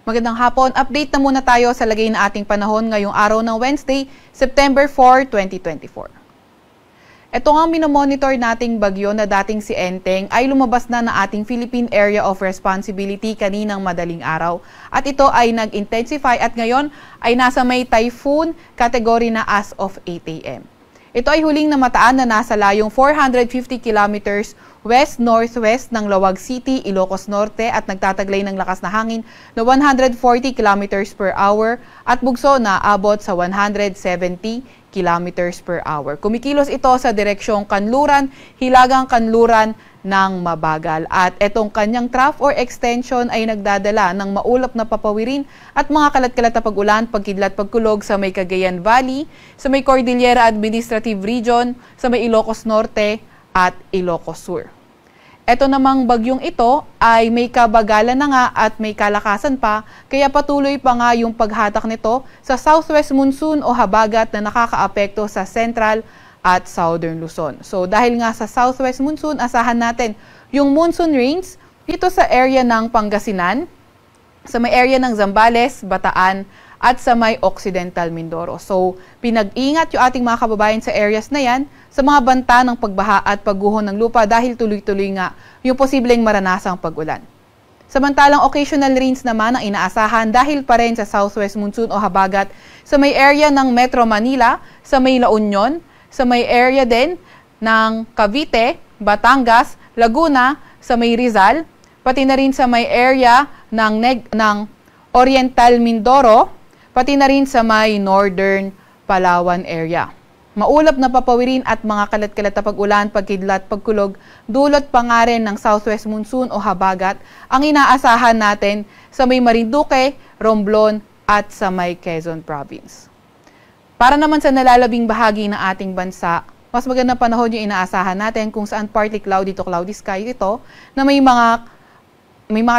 Magandang hapon. Update na muna tayo sa lagay na ating panahon ngayong araw ng Wednesday, September 4, 2024. Ito nga minomonitor nating bagyo na dating si Enteng ay lumabas na ating Philippine Area of Responsibility kaninang madaling araw. At ito ay nag-intensify at ngayon ay nasa may typhoon category na as of 8 a.m. Ito ay huling namataan na nasa layong 450 kilometers west-northwest ng Lawag City, Ilocos Norte at nagtataglay ng lakas na hangin na 140 kilometers per hour at bugso na abot sa 170 kilometers per hour. Kumikilos ito sa direksyong kanluran, hilagang kanluran ng mabagal. At itong kanyang trough or extension ay nagdadala ng maulap na papawirin at mga kalat-kalat na pag-ulan, pagkidlat, pagkulog sa may Cagayan Valley, sa may Cordillera Administrative Region, sa may Ilocos Norte at Ilocos Sur. Ito namang bagyong ito ay may kabagalan na nga at may kalakasan pa, kaya patuloy pa nga yung paghatak nito sa southwest monsoon o habagat na nakakaapekto sa central at southern Luzon. So dahil nga sa southwest monsoon, asahan natin yung monsoon rains dito sa area ng Pangasinan, sa may area ng Zambales, Bataan, at sa may Occidental Mindoro. So, pinag-ingat yung ating mga kababayan sa areas na yan sa mga banta ng pagbaha at pagguho ng lupa dahil tuloy-tuloy nga yung posibleng maranasang pag-ulan. Samantalang occasional rains naman ang inaasahan dahil pa rin sa southwest monsoon o habagat sa may area ng Metro Manila, sa may La Union, sa may area din ng Cavite, Batangas, Laguna, sa may Rizal, pati na rin sa may area ng Oriental Mindoro, pati na rin sa may Northern Palawan area. Maulap na papawirin at mga kalat-kalat na pag-ulan, pagkidlat, pagkulog, dulot pa nga rin ng southwest monsoon o habagat ang inaasahan natin sa may Marinduque, Romblon at sa may Quezon Province. Para naman sa nalalabing bahagi ng ating bansa, mas magandang panahon yung inaasahan natin kung saan partly cloudy to cloudy sky ito na may mga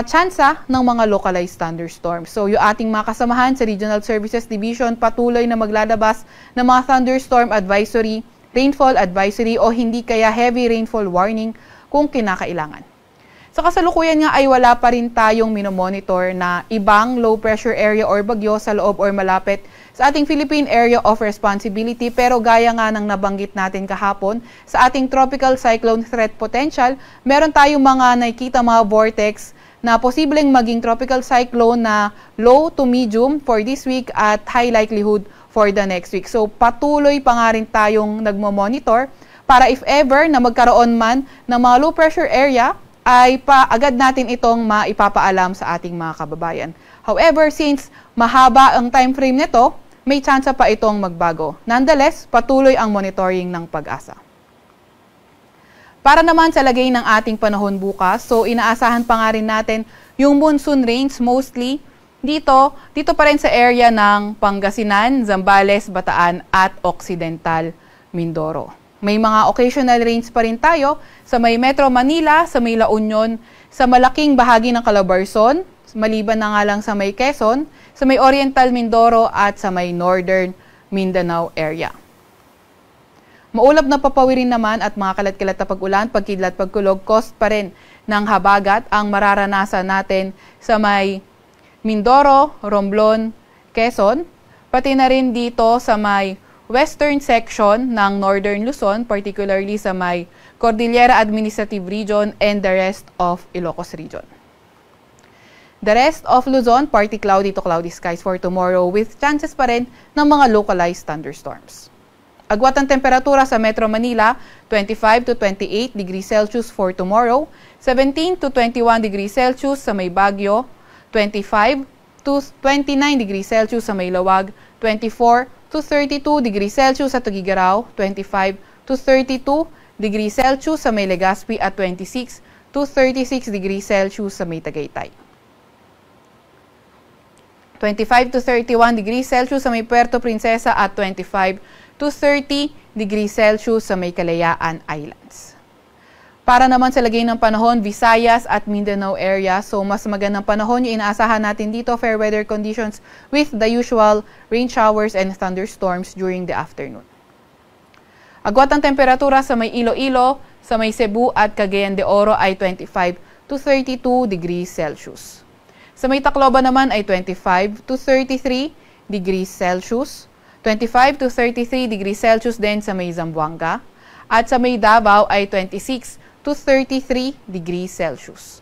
tsansa ng mga localized thunderstorms. So, yung ating mga kasamahan sa Regional Services Division patuloy na maglalabas ng mga thunderstorm advisory, rainfall advisory o hindi kaya heavy rainfall warning kung kinakailangan. Sa kasalukuyan nga ay wala pa rin tayong minomonitor na ibang low pressure area or bagyo sa loob or malapit sa ating Philippine Area of Responsibility, pero gaya nga ng nabanggit natin kahapon sa ating tropical cyclone threat potential, meron tayong mga nakikita mga vortex na posibleng maging tropical cyclone na low to medium for this week at high likelihood for the next week. So patuloy pa nga rin tayong nagmo-monitor para if ever na magkaroon man ng mga low pressure area, ay agad natin itong maipapaalam sa ating mga kababayan. However, since mahaba ang time frame nito, may tsansa pa itong magbago. Nonetheless, patuloy ang monitoring ng Pag-asa. Para naman sa lagay ng ating panahon bukas, so inaasahan pa nga rin natin yung monsoon rains mostly dito pa rin sa area ng Pangasinan, Zambales, Bataan at Occidental Mindoro. May mga occasional rains pa rin tayo sa may Metro Manila, sa may La Union, sa malaking bahagi ng Calabarzon, maliban na nga lang sa may Quezon, sa may Oriental Mindoro at sa may Northern Mindanao area. Maulap na papawirin naman at mga kalat-kalat na pag-ulan, pagkidlat, pagkulog, cost pa rin ng habagat ang mararanasan natin sa may Mindoro, Romblon, Quezon, pati na rin dito sa may western section ng Northern Luzon, particularly sa may Cordillera Administrative Region and the rest of Ilocos Region. The rest of Luzon, partly cloudy to cloudy skies for tomorrow with chances pa rin ng mga localized thunderstorms. Agwat ang temperatura sa Metro Manila, 25 to 28 degrees Celsius for tomorrow, 17 to 21 degrees Celsius sa may Baguio, 25 to 29 degrees Celsius sa may Lawag, 24 to 32 degrees Celsius sa Tugigaraw, 25 to 32 degrees Celsius sa may Legazpi at 26 to 36 degrees Celsius sa may Tagaytay. 25 to 31 degrees Celsius sa may Puerto Princesa at 25 to 30 degrees Celsius sa may Kalayaan Islands. Para naman sa lagay ng panahon, Visayas at Mindanao area, so mas magandang panahon yung inaasahan natin dito, fair weather conditions with the usual rain showers and thunderstorms during the afternoon. Agwat ang temperatura sa may Iloilo, sa may Cebu at Cagayan de Oro ay 25 to 32 degrees Celsius. Sa may Tacloban naman ay 25 to 33 degrees Celsius. 25 to 33 degrees Celsius din sa may Zamboanga. At sa may Davao ay 26 to 33 degrees Celsius.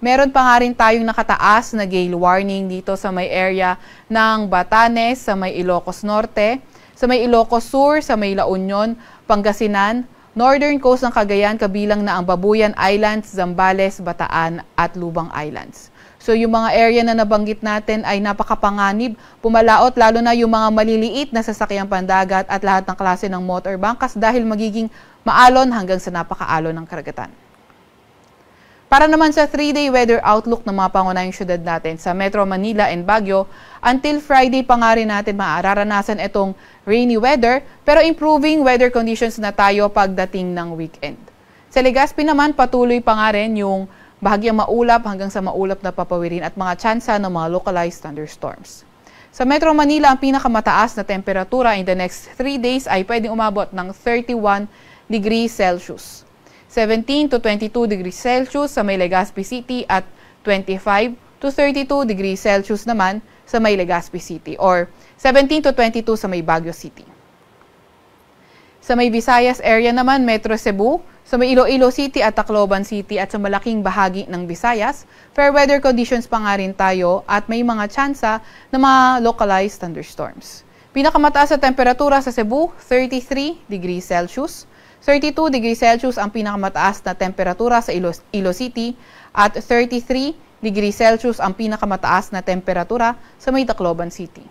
Meron pa nga rin tayong nakataas na gale warning dito sa may area ng Batanes, sa may Ilocos Norte, sa may Ilocos Sur, sa may La Union, Pangasinan, northern coast ng Cagayan, kabilang na ang Babuyan Islands, Zambales, Bataan at Lubang Islands. So yung mga area na nabanggit natin ay napakapanganib, pumalaot lalo na yung mga maliliit na sasakyang pandagat at lahat ng klase ng motor bangkas dahil magiging maalon hanggang sa napakaalon ng karagatan. Para naman sa 3-day weather outlook ng mga pangunahing syudad natin sa Metro Manila and Baguio, until Friday pa nga rin natin maararanasan itong rainy weather pero improving weather conditions na tayo pagdating ng weekend. Sa Legazpi naman, patuloy pa nga rin yung bahagyang maulap hanggang sa maulap na papawirin at mga tsansa ng mga localized thunderstorms. Sa Metro Manila, ang pinakamataas na temperatura in the next 3 days ay pwedeng umabot ng 31 degrees Celsius. 17 to 22 degrees Celsius sa may Legazpi City at 25 to 32 degrees Celsius naman sa may Legazpi City or 17 to 22 sa may Baguio City. Sa may Visayas area naman, Metro Cebu, sa may Iloilo City at Tacloban City at sa malaking bahagi ng Visayas, fair weather conditions pa nga rin tayo at may mga tsansa ng mga localized thunderstorms. Pinakamataas na temperatura sa Cebu, 33 degrees Celsius. 32 degrees Celsius ang pinakamataas na temperatura sa Ilo City at 33 degrees Celsius ang pinakamataas na temperatura sa may Tacloban City.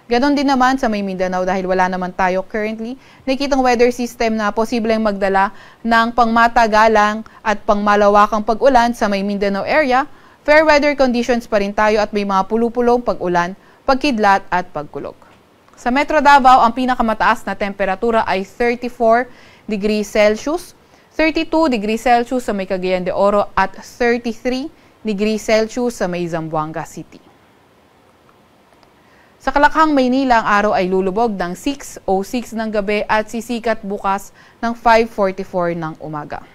Ganon din naman sa may Mindanao dahil wala naman tayo currently nakikitang weather system na posibleng magdala ng pangmatagalang at pangmalawakang pag-ulan sa may Mindanao area. Fair weather conditions pa rin tayo at may mga pulupulong pag-ulan, pagkidlat at pagkulog. Sa Metro Davao, ang pinakamataas na temperatura ay 34 degrees Celsius, 32 degrees Celsius sa may Cagayan de Oro at 33 degrees Celsius sa may Zamboanga City. Sa Kalakhang, Maynila, ang araw ay lulubog ng 6:06 ng gabi at sisikat bukas ng 5:44 ng umaga.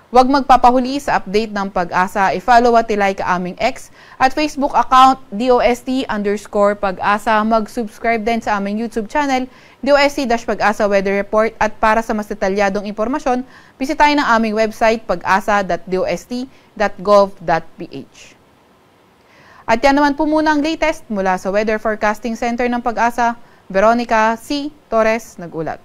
Huwag magpapahuli sa update ng Pag-asa. I-follow at i-like aming X at Facebook account DOST_Pag-asa. Mag-subscribe din sa aming YouTube channel DOST-Pag-asa Weather Report at para sa mas detalyadong impormasyon, bisitahin ang aming website pag-asa.dost.gov.ph. At yan naman po muna ang latest mula sa Weather Forecasting Center ng Pag-asa. Veronica C. Torres nag-ulat.